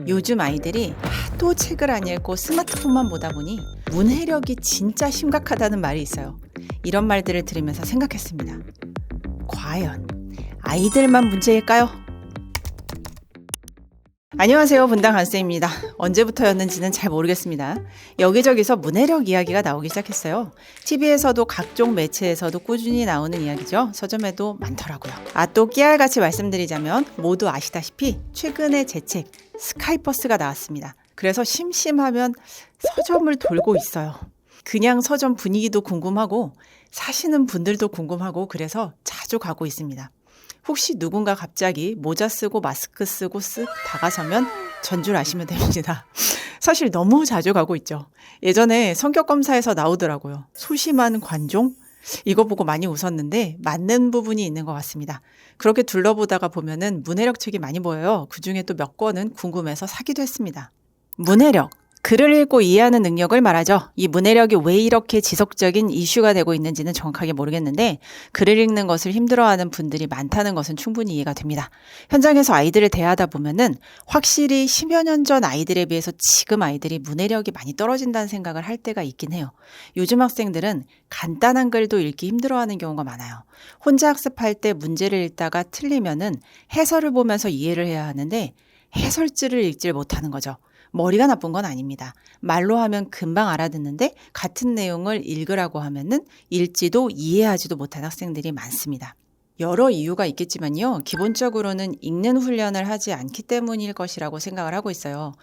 요즘 아이들이 하도 책을 안 읽고 스마트폰만 보다 보니 문해력이 진짜 심각하다는 말이 있어요. 이런 말들을 들으면서 생각했습니다. 과연 아이들만 문제일까요? 안녕하세요. 분당 한쌤입니다. 언제부터였는지는 잘 모르겠습니다. 여기저기서 문해력 이야기가 나오기 시작했어요. TV에서도 각종 매체에서도 꾸준히 나오는 이야기죠. 서점에도 많더라고요. 또 깨알같이 말씀드리자면 모두 아시다시피 최근에 제 책 스카이버스가 나왔습니다. 그래서 심심하면 서점을 돌고 있어요. 그냥 서점 분위기도 궁금하고 사시는 분들도 궁금하고 그래서 자주 가고 있습니다. 혹시 누군가 갑자기 모자 쓰고 마스크 쓰고 쓱 다가서면 전 줄 아시면 됩니다. 사실 너무 자주 가고 있죠. 예전에 성격검사에서 나오더라고요. 소심한 관종? 이거 보고 많이 웃었는데 맞는 부분이 있는 것 같습니다. 그렇게 둘러보다가 보면은 문해력 책이 많이 보여요. 그중에 또 몇 권은 궁금해서 사기도 했습니다. 문해력. 글을 읽고 이해하는 능력을 말하죠. 이 문해력이 왜 이렇게 지속적인 이슈가 되고 있는지는 정확하게 모르겠는데 글을 읽는 것을 힘들어하는 분들이 많다는 것은 충분히 이해가 됩니다. 현장에서 아이들을 대하다 보면은 확실히 10여 년 전 아이들에 비해서 지금 아이들이 문해력이 많이 떨어진다는 생각을 할 때가 있긴 해요. 요즘 학생들은 간단한 글도 읽기 힘들어하는 경우가 많아요. 혼자 학습할 때 문제를 읽다가 틀리면은 해설을 보면서 이해를 해야 하는데 해설지를 읽질 못하는 거죠. 머리가 나쁜 건 아닙니다. 말로 하면 금방 알아듣는데 같은 내용을 읽으라고 하면은 읽지도 이해하지도 못한 학생들이 많습니다. 여러 이유가 있겠지만요. 기본적으로는 읽는 훈련을 하지 않기 때문일 것이라고 생각을 하고 있어요.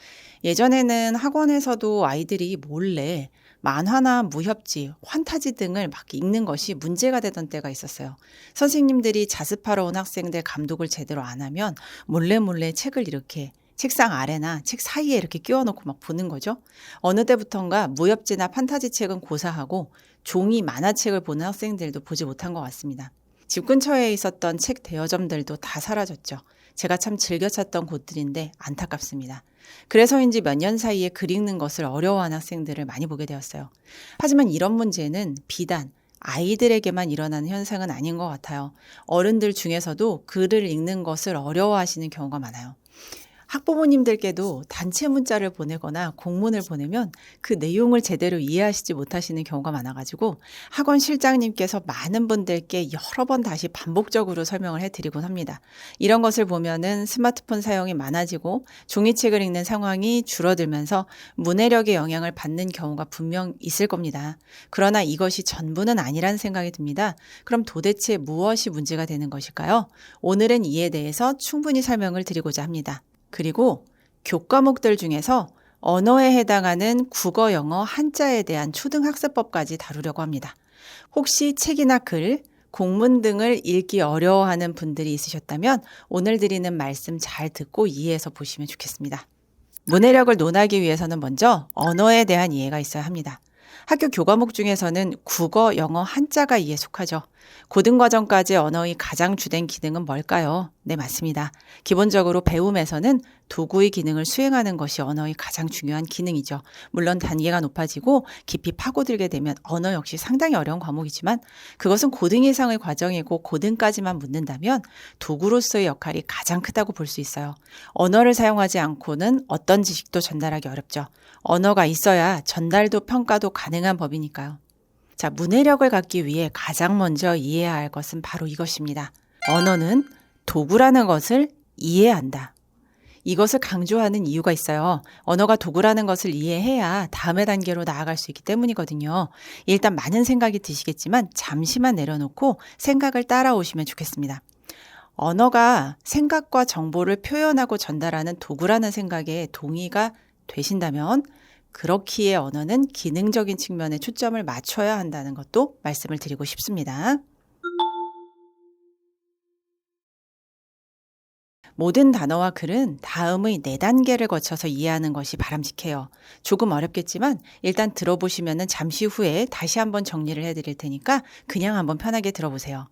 예전에는 학원에서도 아이들이 몰래 만화나 무협지, 환타지 등을 막 읽는 것이 문제가 되던 때가 있었어요. 선생님들이 자습하러 온 학생들 감독을 제대로 안 하면 몰래 책을 이렇게 책상 아래나 책 사이에 이렇게 끼워놓고 막 보는 거죠. 어느 때부턴가 무협지나 판타지 책은 고사하고 종이 만화책을 보는 학생들도 보지 못한 것 같습니다. 집 근처에 있었던 책 대여점들도 다 사라졌죠. 제가 참 즐겨 찾던 곳들인데 안타깝습니다. 그래서인지 몇 년 사이에 글 읽는 것을 어려워하는 학생들을 많이 보게 되었어요. 하지만 이런 문제는 비단 아이들에게만 일어나는 현상은 아닌 것 같아요. 어른들 중에서도 글을 읽는 것을 어려워하시는 경우가 많아요. 학부모님들께도 단체 문자를 보내거나 공문을 보내면 그 내용을 제대로 이해하시지 못하시는 경우가 많아가지고 학원 실장님께서 많은 분들께 여러 번 다시 반복적으로 설명을 해드리곤 합니다. 이런 것을 보면은 스마트폰 사용이 많아지고 종이책을 읽는 상황이 줄어들면서 문해력의 영향을 받는 경우가 분명 있을 겁니다. 그러나 이것이 전부는 아니란 생각이 듭니다. 그럼 도대체 무엇이 문제가 되는 것일까요? 오늘은 이에 대해서 충분히 설명을 드리고자 합니다. 그리고 교과목들 중에서 언어에 해당하는 국어, 영어, 한자에 대한 초등학습법까지 다루려고 합니다. 혹시 책이나 글, 공문 등을 읽기 어려워하는 분들이 있으셨다면 오늘 드리는 말씀 잘 듣고 이해해서 보시면 좋겠습니다. 문해력을 논하기 위해서는 먼저 언어에 대한 이해가 있어야 합니다. 학교 교과목 중에서는 국어, 영어, 한자가 이에 속하죠. 고등과정까지 언어의 가장 주된 기능은 뭘까요? 네, 맞습니다. 기본적으로 배움에서는 도구의 기능을 수행하는 것이 언어의 가장 중요한 기능이죠. 물론 단계가 높아지고 깊이 파고들게 되면 언어 역시 상당히 어려운 과목이지만 그것은 고등 이상의 과정이고 고등까지만 묻는다면 도구로서의 역할이 가장 크다고 볼 수 있어요. 언어를 사용하지 않고는 어떤 지식도 전달하기 어렵죠. 언어가 있어야 전달도 평가도 가능한 법이니까요. 자, 문해력을 갖기 위해 가장 먼저 이해해야 할 것은 바로 이것입니다. 언어는 도구라는 것을 이해한다. 이것을 강조하는 이유가 있어요. 언어가 도구라는 것을 이해해야 다음의 단계로 나아갈 수 있기 때문이거든요. 일단 많은 생각이 드시겠지만 잠시만 내려놓고 생각을 따라오시면 좋겠습니다. 언어가 생각과 정보를 표현하고 전달하는 도구라는 생각에 동의가 되신다면 그렇기에 언어는 기능적인 측면에 초점을 맞춰야 한다는 것도 말씀을 드리고 싶습니다. 모든 단어와 글은 다음의 4단계를 거쳐서 이해하는 것이 바람직해요. 조금 어렵겠지만 일단 들어보시면 잠시 후에 다시 한번 정리를 해드릴 테니까 그냥 한번 편하게 들어보세요.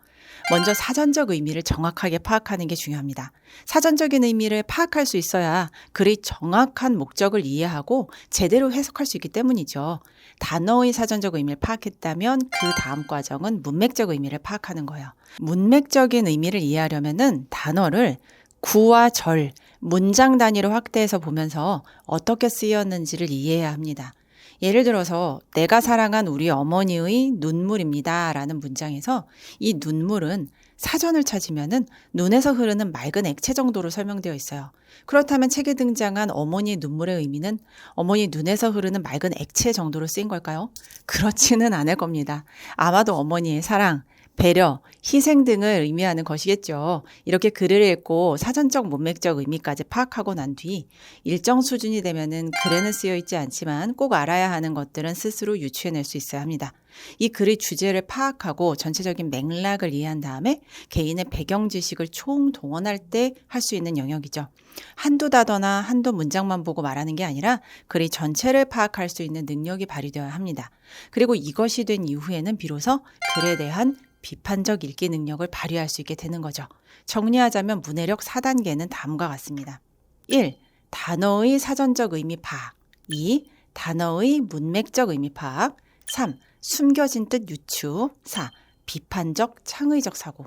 먼저 사전적 의미를 정확하게 파악하는 게 중요합니다. 사전적인 의미를 파악할 수 있어야 글의 정확한 목적을 이해하고 제대로 해석할 수 있기 때문이죠. 단어의 사전적 의미를 파악했다면 그 다음 과정은 문맥적 의미를 파악하는 거예요. 문맥적인 의미를 이해하려면은 단어를 구와 절, 문장 단위로 확대해서 보면서 어떻게 쓰였는지를 이해해야 합니다. 예를 들어서 내가 사랑한 우리 어머니의 눈물입니다 라는 문장에서 이 눈물은 사전을 찾으면은 눈에서 흐르는 맑은 액체 정도로 설명되어 있어요. 그렇다면 책에 등장한 어머니의 눈물의 의미는 어머니 눈에서 흐르는 맑은 액체 정도로 쓰인 걸까요? 그렇지는 않을 겁니다. 아마도 어머니의 사랑, 배려, 희생 등을 의미하는 것이겠죠. 이렇게 글을 읽고 사전적 문맥적 의미까지 파악하고 난 뒤 일정 수준이 되면은 글에는 쓰여 있지 않지만 꼭 알아야 하는 것들은 스스로 유추해낼 수 있어야 합니다. 이 글의 주제를 파악하고 전체적인 맥락을 이해한 다음에 개인의 배경 지식을 총동원할 때 할 수 있는 영역이죠. 한두 단어나 한두 문장만 보고 말하는 게 아니라 글의 전체를 파악할 수 있는 능력이 발휘되어야 합니다. 그리고 이것이 된 이후에는 비로소 글에 대한 비판적 읽기 능력을 발휘할 수 있게 되는 거죠. 정리하자면 문해력 4단계는 다음과 같습니다. 1. 단어의 사전적 의미 파악. 2. 단어의 문맥적 의미 파악. 3. 숨겨진 뜻 유추. 4. 비판적 창의적 사고.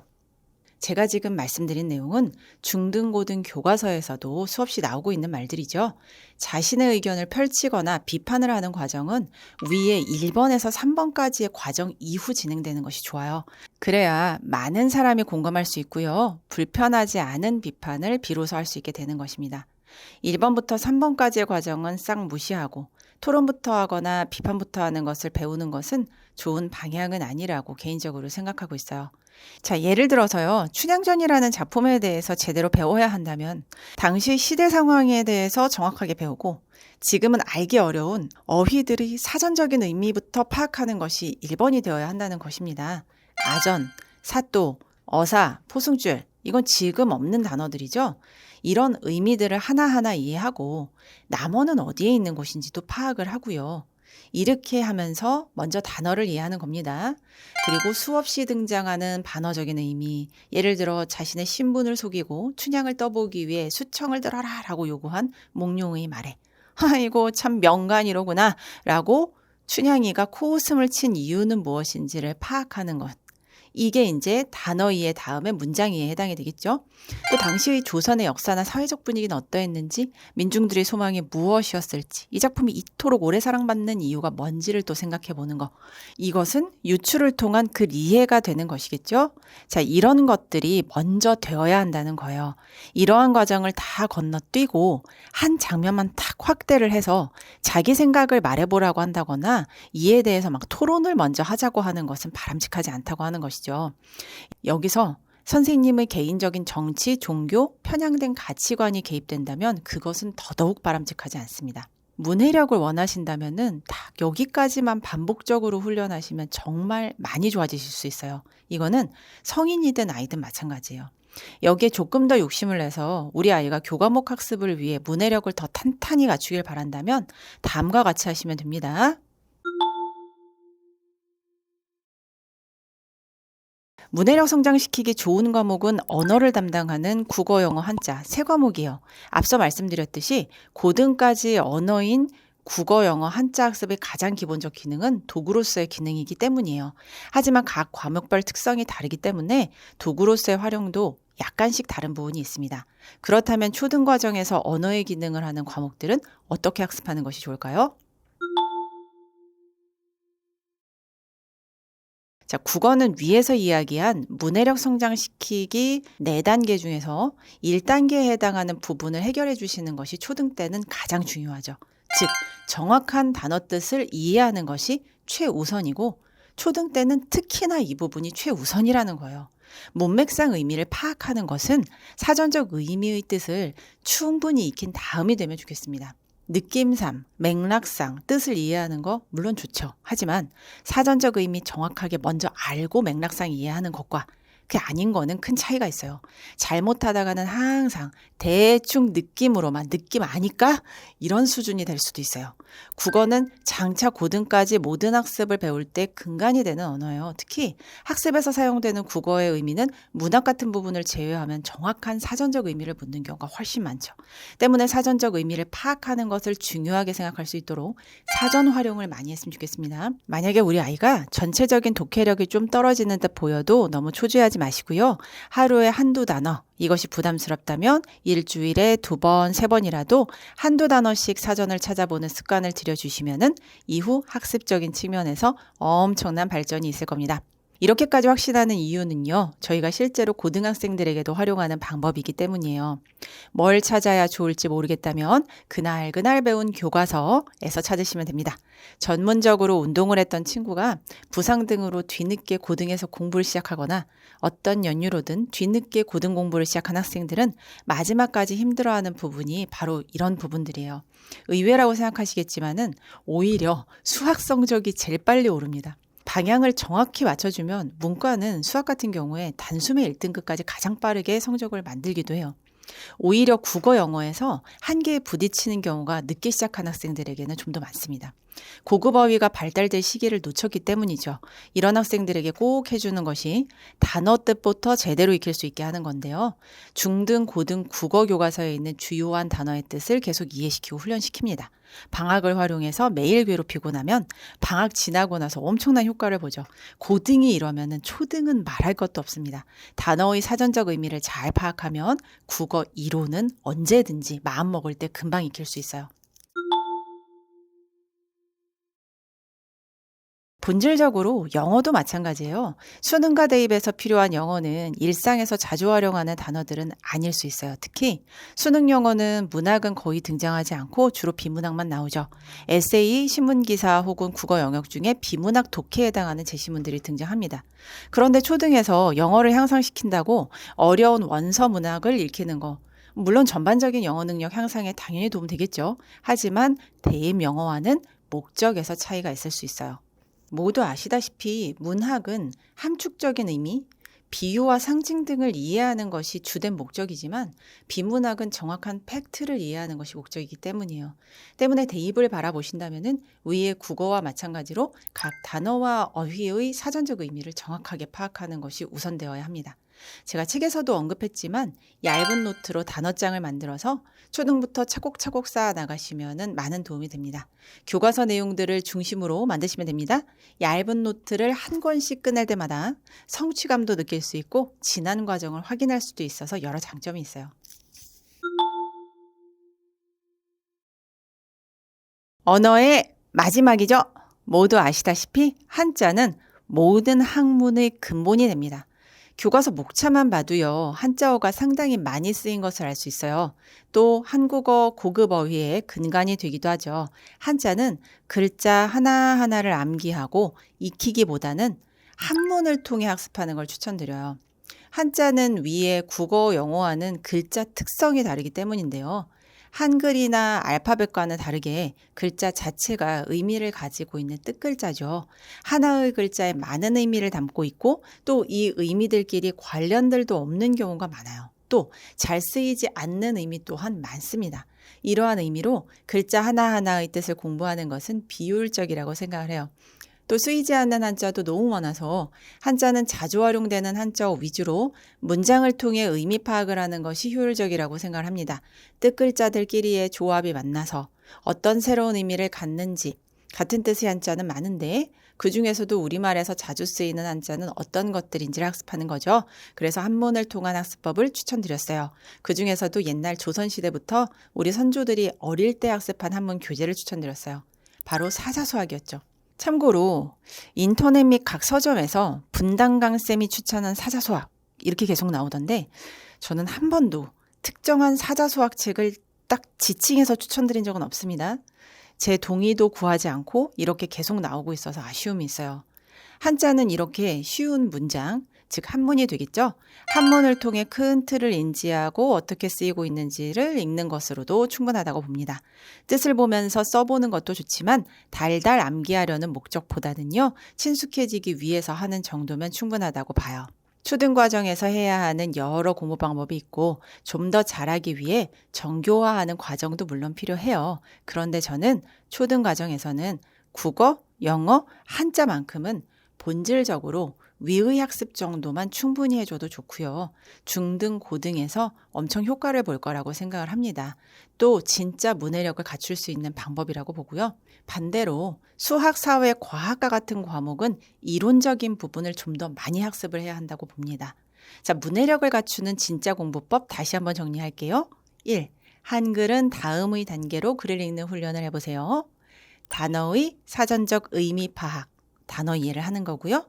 제가 지금 말씀드린 내용은 중등고등 교과서에서도 수없이 나오고 있는 말들이죠. 자신의 의견을 펼치거나 비판을 하는 과정은 위에 1번에서 3번까지의 과정 이후 진행되는 것이 좋아요. 그래야 많은 사람이 공감할 수 있고요. 불편하지 않은 비판을 비로소 할 수 있게 되는 것입니다. 1번부터 3번까지의 과정은 싹 무시하고 토론부터 하거나 비판부터 하는 것을 배우는 것은 좋은 방향은 아니라고 개인적으로 생각하고 있어요. 자, 예를 들어서요. 춘향전이라는 작품에 대해서 제대로 배워야 한다면 당시 시대 상황에 대해서 정확하게 배우고 지금은 알기 어려운 어휘들의 사전적인 의미부터 파악하는 것이 1번이 되어야 한다는 것입니다. 아전, 사또, 어사, 포승줄 이건 지금 없는 단어들이죠. 이런 의미들을 하나하나 이해하고 남어는 어디에 있는 것인지도 파악을 하고요. 이렇게 하면서 먼저 단어를 이해하는 겁니다. 그리고 수없이 등장하는 반어적인 의미, 예를 들어 자신의 신분을 속이고 춘향을 떠보기 위해 수청을 들어라 라고 요구한 몽룡의 말에 아이고 참 명간이로구나 라고 춘향이가 코웃음을 친 이유는 무엇인지를 파악하는 것. 이게 이제 단어 이해 다음에 문장 이해에 해당이 되겠죠. 또 당시의 조선의 역사나 사회적 분위기는 어떠했는지, 민중들의 소망이 무엇이었을지, 이 작품이 이토록 오래 사랑받는 이유가 뭔지를 또 생각해 보는 거. 이것은 유추를 통한 글 이해가 되는 것이겠죠. 자, 이런 것들이 먼저 되어야 한다는 거예요. 이러한 과정을 다 건너뛰고 한 장면만 탁 확대를 해서 자기 생각을 말해보라고 한다거나 이에 대해서 막 토론을 먼저 하자고 하는 것은 바람직하지 않다고 하는 것이죠. 여기서 선생님의 개인적인 정치, 종교, 편향된 가치관이 개입된다면 그것은 더더욱 바람직하지 않습니다. 문해력을 원하신다면은 딱 여기까지만 반복적으로 훈련하시면 정말 많이 좋아지실 수 있어요. 이거는 성인이든 아이든 마찬가지예요. 여기에 조금 더 욕심을 내서 우리 아이가 교과목 학습을 위해 문해력을 더 탄탄히 갖추길 바란다면 다음과 같이 하시면 됩니다. 문해력 성장시키기 좋은 과목은 언어를 담당하는 국어, 영어, 한자 세 과목이요. 앞서 말씀드렸듯이 고등까지 언어인 국어, 영어, 한자 학습의 가장 기본적 기능은 도구로서의 기능이기 때문이에요. 하지만 각 과목별 특성이 다르기 때문에 도구로서의 활용도 약간씩 다른 부분이 있습니다. 그렇다면 초등 과정에서 언어의 기능을 하는 과목들은 어떻게 학습하는 것이 좋을까요? 자, 국어는 위에서 이야기한 문해력 성장시키기 4단계 중에서 1단계에 해당하는 부분을 해결해 주시는 것이 초등 때는 가장 중요하죠. 즉, 정확한 단어 뜻을 이해하는 것이 최우선이고 초등 때는 특히나 이 부분이 최우선이라는 거예요. 문맥상 의미를 파악하는 것은 사전적 의미의 뜻을 충분히 익힌 다음이 되면 좋겠습니다. 느낌상, 맥락상 뜻을 이해하는 거 물론 좋죠. 하지만 사전적 의미 정확하게 먼저 알고 맥락상 이해하는 것과 그게 아닌 거는 큰 차이가 있어요. 잘못하다가는 항상 대충 느낌으로만 느낌 아니까 이런 수준이 될 수도 있어요. 국어는 장차 고등까지 모든 학습을 배울 때 근간이 되는 언어예요. 특히 학습에서 사용되는 국어의 의미는 문학 같은 부분을 제외하면 정확한 사전적 의미를 묻는 경우가 훨씬 많죠. 때문에 사전적 의미를 파악하는 것을 중요하게 생각할 수 있도록 사전 활용을 많이 했으면 좋겠습니다. 만약에 우리 아이가 전체적인 독해력이 좀 떨어지는 듯 보여도 너무 초조해하지 하지 마시고요. 하루에 한두 단어, 이것이 부담스럽다면 일주일에 2번, 3번이라도 한두 단어씩 사전을 찾아보는 습관을 들여주시면은 이후 학습적인 측면에서 엄청난 발전이 있을 겁니다. 이렇게까지 확신하는 이유는요, 저희가 실제로 고등학생들에게도 활용하는 방법이기 때문이에요. 뭘 찾아야 좋을지 모르겠다면 그날 배운 교과서에서 찾으시면 됩니다. 전문적으로 운동을 했던 친구가 부상 등으로 뒤늦게 고등에서 공부를 시작하거나 어떤 연유로든 뒤늦게 고등 공부를 시작한 학생들은 마지막까지 힘들어하는 부분이 바로 이런 부분들이에요. 의외라고 생각하시겠지만은 오히려 수학 성적이 제일 빨리 오릅니다. 방향을 정확히 맞춰주면 문과는 수학 같은 경우에 단숨에 1등급까지 가장 빠르게 성적을 만들기도 해요. 오히려 국어, 영어에서 한계에 부딪히는 경우가 늦게 시작한 학생들에게는 좀 더 많습니다. 고급 어휘가 발달될 시기를 놓쳤기 때문이죠. 이런 학생들에게 꼭 해주는 것이 단어 뜻부터 제대로 익힐 수 있게 하는 건데요. 중등, 고등 국어 교과서에 있는 주요한 단어의 뜻을 계속 이해시키고 훈련시킵니다. 방학을 활용해서 매일 괴롭히고 나면 방학 지나고 나서 엄청난 효과를 보죠. 고등이 이러면은 초등은 말할 것도 없습니다. 단어의 사전적 의미를 잘 파악하면 국어 이론은 언제든지 마음 먹을 때 금방 익힐 수 있어요. 본질적으로 영어도 마찬가지예요. 수능과 대입에서 필요한 영어는 일상에서 자주 활용하는 단어들은 아닐 수 있어요. 특히 수능 영어는 문학은 거의 등장하지 않고 주로 비문학만 나오죠. 에세이, 신문기사 혹은 국어 영역 중에 비문학 독해에 해당하는 제시문들이 등장합니다. 그런데 초등에서 영어를 향상시킨다고 어려운 원서 문학을 읽히는 거, 물론 전반적인 영어 능력 향상에 당연히 도움되겠죠. 하지만 대입 영어와는 목적에서 차이가 있을 수 있어요. 모두 아시다시피 문학은 함축적인 의미, 비유와 상징 등을 이해하는 것이 주된 목적이지만 비문학은 정확한 팩트를 이해하는 것이 목적이기 때문이에요. 때문에 대입을 바라보신다면 위의 국어와 마찬가지로 각 단어와 어휘의 사전적 의미를 정확하게 파악하는 것이 우선되어야 합니다. 제가 책에서도 언급했지만 얇은 노트로 단어장을 만들어서 초등부터 차곡차곡 쌓아 나가시면 많은 도움이 됩니다. 교과서 내용들을 중심으로 만드시면 됩니다. 얇은 노트를 한 권씩 끝낼 때마다 성취감도 느낄 수 있고 지난 과정을 확인할 수도 있어서 여러 장점이 있어요. 언어의 마지막이죠. 모두 아시다시피 한자는 모든 학문의 근본이 됩니다. 교과서 목차만 봐도요, 한자어가 상당히 많이 쓰인 것을 알 수 있어요. 또 한국어 고급 어휘의 근간이 되기도 하죠. 한자는 글자 하나하나를 암기하고 익히기보다는 한문을 통해 학습하는 걸 추천드려요. 한자는 위에 국어, 영어와는 글자 특성이 다르기 때문인데요. 한글이나 알파벳과는 다르게 글자 자체가 의미를 가지고 있는 뜻글자죠. 하나의 글자에 많은 의미를 담고 있고 또 이 의미들끼리 관련들도 없는 경우가 많아요. 또 잘 쓰이지 않는 의미 또한 많습니다. 이러한 의미로 글자 하나하나의 뜻을 공부하는 것은 비효율적이라고 생각을 해요. 또 쓰이지 않는 한자도 너무 많아서 한자는 자주 활용되는 한자어 위주로 문장을 통해 의미 파악을 하는 것이 효율적이라고 생각을 합니다. 뜻글자들끼리의 조합이 만나서 어떤 새로운 의미를 갖는지 같은 뜻의 한자는 많은데 그중에서도 우리말에서 자주 쓰이는 한자는 어떤 것들인지를 학습하는 거죠. 그래서 한문을 통한 학습법을 추천드렸어요. 그중에서도 옛날 조선시대부터 우리 선조들이 어릴 때 학습한 한문 교재를 추천드렸어요. 바로 사자수학이었죠. 참고로 인터넷 및 각 서점에서 분당강쌤이 추천한 사자수학 이렇게 계속 나오던데 저는 한 번도 특정한 사자수학 책을 딱 지칭해서 추천드린 적은 없습니다. 제 동의도 구하지 않고 이렇게 계속 나오고 있어서 아쉬움이 있어요. 한자는 이렇게 쉬운 문장, 즉 한문이 되겠죠. 한문을 통해 큰 틀을 인지하고 어떻게 쓰이고 있는지를 읽는 것으로도 충분하다고 봅니다. 뜻을 보면서 써보는 것도 좋지만 달달 암기하려는 목적보다는요. 친숙해지기 위해서 하는 정도면 충분하다고 봐요. 초등 과정에서 해야 하는 여러 공부 방법이 있고 좀 더 잘하기 위해 정교화하는 과정도 물론 필요해요. 그런데 저는 초등 과정에서는 국어, 영어, 한자만큼은 본질적으로 위의 학습 정도만 충분히 해줘도 좋고요. 중등, 고등에서 엄청 효과를 볼 거라고 생각을 합니다. 또 진짜 문해력을 갖출 수 있는 방법이라고 보고요. 반대로 수학, 사회, 과학과 같은 과목은 이론적인 부분을 좀 더 많이 학습을 해야 한다고 봅니다. 자, 문해력을 갖추는 진짜 공부법 다시 한번 정리할게요. 1. 한글은 다음의 단계로 글을 읽는 훈련을 해보세요. 단어의 사전적 의미 파악, 단어 이해를 하는 거고요.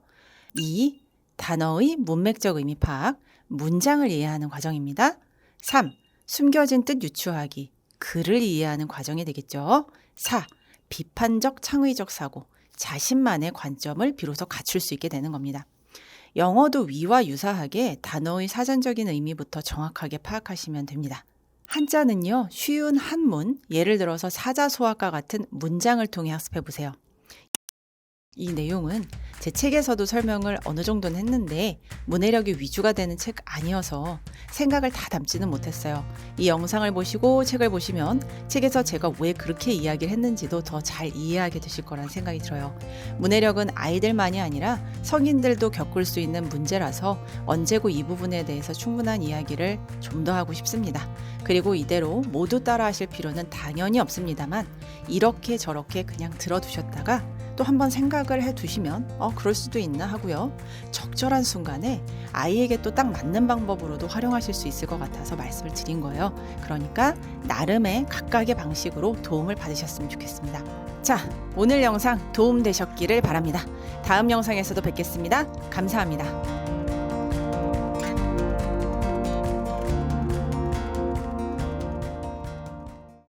2. 단어의 문맥적 의미 파악, 문장을 이해하는 과정입니다. 3. 숨겨진 뜻 유추하기, 글을 이해하는 과정이 되겠죠. 4. 비판적 창의적 사고, 자신만의 관점을 비로소 갖출 수 있게 되는 겁니다. 영어도 위와 유사하게 단어의 사전적인 의미부터 정확하게 파악하시면 됩니다. 한자는요, 쉬운 한문, 예를 들어서 사자소학과 같은 문장을 통해 학습해 보세요. 이 내용은 제 책에서도 설명을 어느 정도는 했는데 문해력이 위주가 되는 책 아니어서 생각을 다 담지는 못했어요. 이 영상을 보시고 책을 보시면 책에서 제가 왜 그렇게 이야기를 했는지도 더 잘 이해하게 되실 거라는 생각이 들어요. 문해력은 아이들만이 아니라 성인들도 겪을 수 있는 문제라서 언제고 이 부분에 대해서 충분한 이야기를 좀 더 하고 싶습니다. 그리고 이대로 모두 따라 하실 필요는 당연히 없습니다만 이렇게 저렇게 그냥 들어두셨다가 또 한번 생각을 해두시면 그럴 수도 있나 하고요. 적절한 순간에 아이에게 또 딱 맞는 방법으로도 활용하실 수 있을 것 같아서 말씀을 드린 거예요. 그러니까 나름의 각각의 방식으로 도움을 받으셨으면 좋겠습니다. 자, 오늘 영상 도움 되셨기를 바랍니다. 다음 영상에서도 뵙겠습니다. 감사합니다.